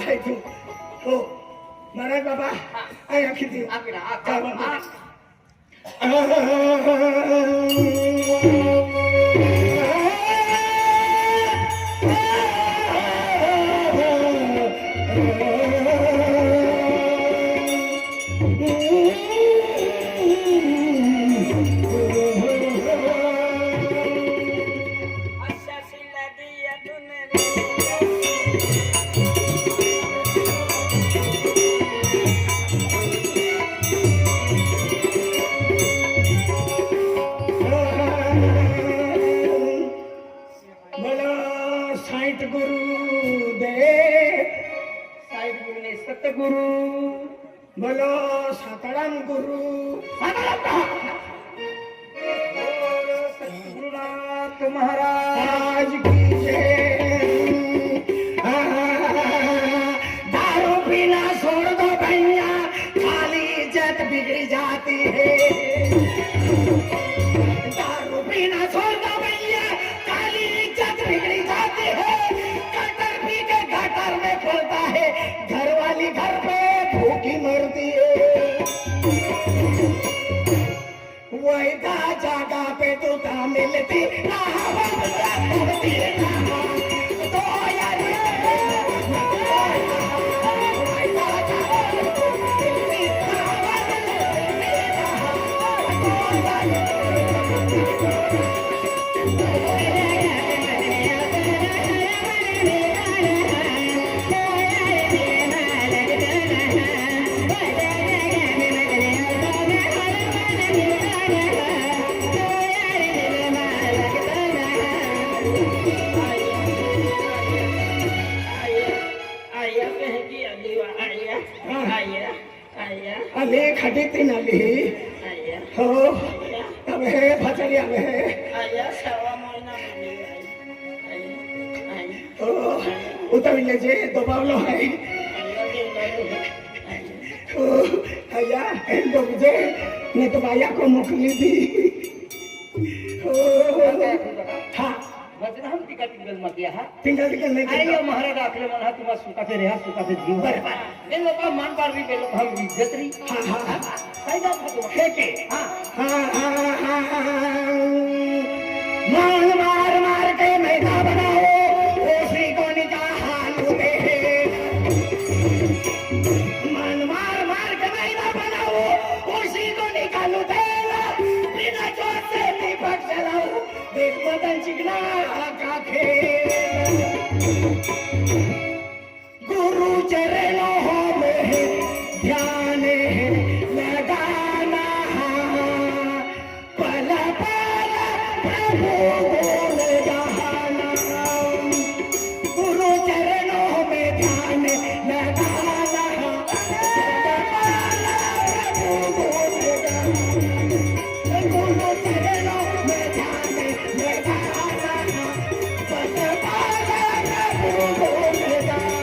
आहे तू हो महाराज बाबा आया किती काय म्हणतो सतगुरु बोलो साताराम गुरु सतगुरुनाथ महाराज की जय। दारू पीना छोड़ दो भैया खाली इज्जत बिगड़ जाती है। दारू पीना छोड़ दो भैया खाली इज्जत बिगड़ जाती है। कटर पी के गटर में पड़ता है घर वाली घर पे भूखी मरती है। वैदा जगह पे तो का मिलती ना हवा मिलती ना तो यार अले खडीती नाली हो अब है भचरी अब है उतरले जे दबावलो है आया एंडो जे ने तो बाया को मोकली दी हाँ वचन हम टिकल मत हा टिंगल नहीं अरे महाराज आखले मला तुम्हा सुखाचे रेहा सुखाचे जीव हे लोक मान पारवी गेलो भाव इज्जत री काय जात होतो हे के मान मार मार के मैदा बनाओ ओसी को निकाल दे। मान मार मार के मैदा बनाओ ओसी को निकालो दे। बिना चोट से निपट चलाओ देख बदन चिकना का खेल। गुरु चरणों में ध्यान लगाना पल पल प्रभु गुण गाना। गुरु चरणों में ध्यान लगाना पल पल प्रभु गुण गाना। गुरु चरणों में ध्यान लगाना पल पल प्रभु गुण गाना।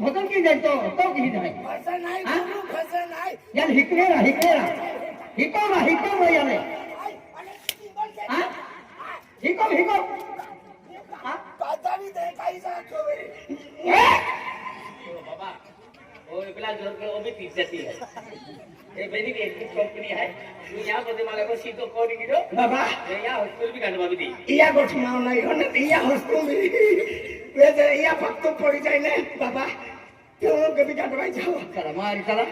भजन की जातो तो की जाय फसन नाही गुरु फसन नाही यार हिकलेरा हिको याने हां हिको हां पातावी दे काही जातो बाबा ओ एकला जोर के ओबी पीस जाती है ये बेनी की एक कंपनी है तू यहां पर मला को सीतो कोडी गिरो बाबा या हॉस्पिटल भी गांड बाबी दी या गोठ माव नाही हो ना या हॉस्पिटल वे जे या फक्त पड़ी जाय ने बाबा क्यों कभी काटवाई जाओ चला मारी चला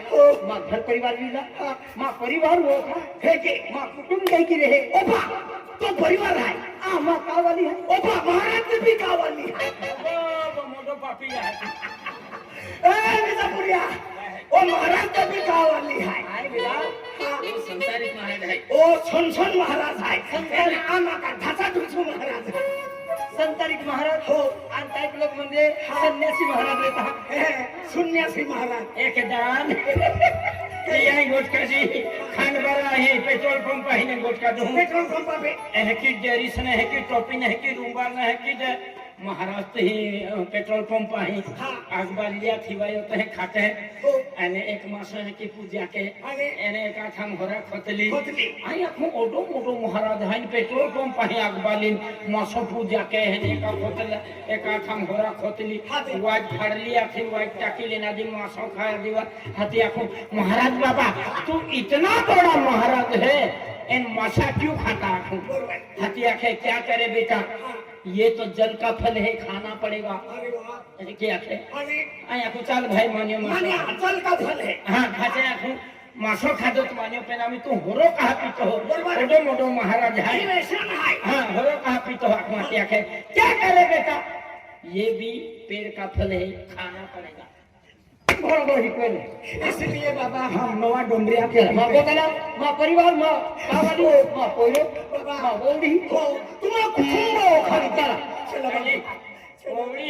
मां घर परिवार लीला मां परिवार वो था है के मां कुटुंब काय की रहे ओपा तो परिवार है आ मां का वाली है ओपा महाराज भी का वाली है बाबा मोटो पापी है ए मिर्जापुरिया ओ महाराज भी का वाली है आय बेटा वो संसारिक महाराज है ओ छन महाराज है संसार आमा का ढाचा ढुसू महाराज है संतारिक महाराज हो आणि टाइप लोक म्हणजे संन्यासी महाराज येतात संन्यासी महाराज एक दान ते यही गोटकाची खांडबारा आहे पेट्रोल पंप आहे ना गोटका तो पेट्रोल पंप है कि डेरिस ने है कि टोपी ने है कि रूमबार ने है कि महाराष्ट्र ही पेट्रोल पंप आहे आगबालिया थिवाय होते हैं खाते हैं અને એક માસો है कि पूजा के એને એક આઠામ હોરા ખોતલી આઈ આખો ઓટો મોટો મહારાજ હાઈ પેટ્રોલ પંપ आहे आगबालिन मासो पूजा के है एक खोतल एक आठाम होरा खोतली वाज फाड़ली आखी वाज टाकी लेना दी मासो खाया दीवा हाथी आखो महाराज बाबा तू इतना बड़ा महाराज है इन मासा क्यों खाता आखो हाथी आखे क्या करे बेटा ये तो जल का फल है खाना पड़ेगा अरे क्या है आई आखो चल भाई मानियो मानियो जल का फल है हां खाते आखो मासो खादो तो मानियो पेनामी तू होरो कहा पीतो हो मोटो मोटो महाराज है हां होरो कहा पीतो हो आखो हाथी आखे क्या करे बेटा ये भी पेड़ का फल है खाना पड़ेगा बरोबर हिकले इसलिए बाबा हम नवा डोंगरिया के मा पोताना मा परिवार मा कावाली मा पोयो बाबा मा ओडी हो तुम्हा कुटुंब खाली चला चला बाली ओडी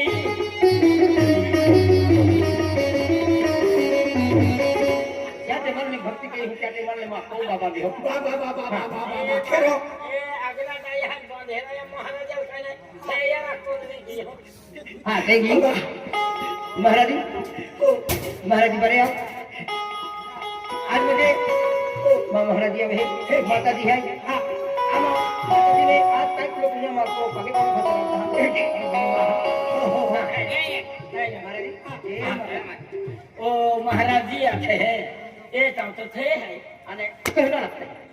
या ते मन में भक्ति के क्या ते मन में मा को बाबा भी हो बाबा बाबा बाबा खेरो ए अगला टाई हाथ बांधेरा या महाराजा खाने से यार को नहीं हो हां देखी महाराज महाराज बड़े आप आज मुझे महाराज जी है माता जी है हाँ माता जी ने आज तक लोग मुझे मार को पगे ओ महाराज जी आते हैं ये तो थे है अने कहना लगता है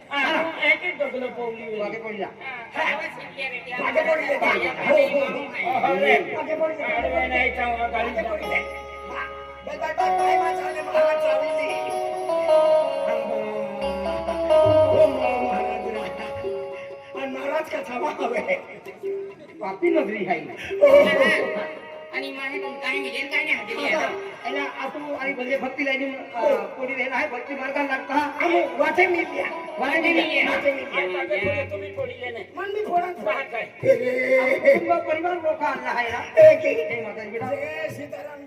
एक एक डगलो पोली आगे पड़ जा आगे पड़ जा आगे पड़ जा अरे नहीं चाहूंगा गाड़ी पड़ जा बाय माचाले महाराज चावली महाराज का छावा हवे पापी नगरी है आणि माहे पण काय मिळेल काय नाही हाती एला आतू आणि भले भक्ती लाईनी कोणी रेला आहे भक्ती मार्गाला लागता आणि वाटे मिळल्या तुम्ही कोणी लेने मन मी फोडा बाहेर काय तुम परिवार लोक आणला आहे ना एक माता बेटा जय सीताराम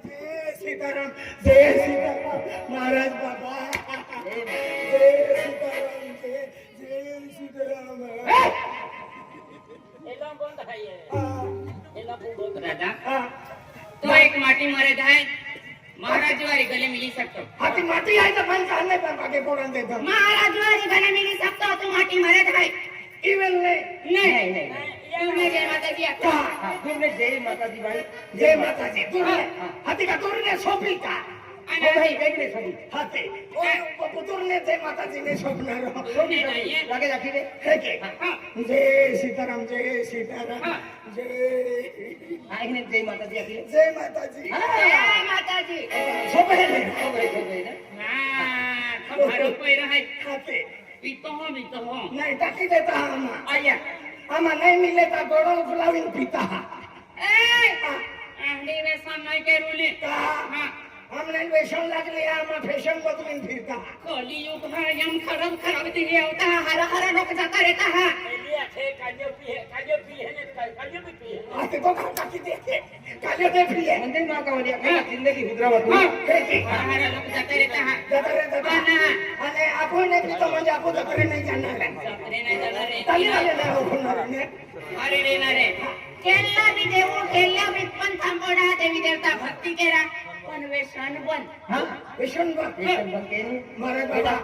सीताराम जय सीताराम महाराज बाबा जय सीताराम जय सीताराम एला बंद है एला बंद राजा तो एक माटी मरद है महाराज वारी गले मिली सकतो हाथी माटी आहे तर पण चालले पण आगे पोडन देतो महाराज वारी गले मिली सकतो तो माटी मरद है इवेल नहीं तुमने जय माता दी आता तुमने जय माता दी भाई जय माता दी तुमने हाथी का तुरने सोपी का ओ भाई देखने सोपी हाथी ओ पुतुरने जय माता जी ने सोपनारो सोपी लगे जाकी रे है के जय सीताराम जय आईने जय माता दी आकी जय माता जी सोपे ना हां खबारो पैरा है हाथी पीतो हो नहीं टाकी देता हम आया आमा नहीं मिले तो गोड़ो फुलाविन पीता ए अंडी में समय के रूली हां हमने वेशन लग लिया आमा फैशन बदलिन फिरता कोली युग है यम खराब दिए होता हरा लोग जाता रहता है लिया थे कालियो पी है ने कालियो भी पी है आते को खाता की देखे कालियो दे पिए मंदिर मां का वलिया का जिंदगी हुद्रावत हरा लोग जाता रहता है अने आपण ने भी तो म्हणजे आपण जत्रे नाही जाणार जात्रे नाही जाणार रे ताली आलेला होणार ने अरे रे ना रे केल्ला भी देऊ केल्ला भी पण थांबोडा देवी देवता भक्ती केरा पण व्यसन बंद हां व्यसन बंद केली महाराज बाबा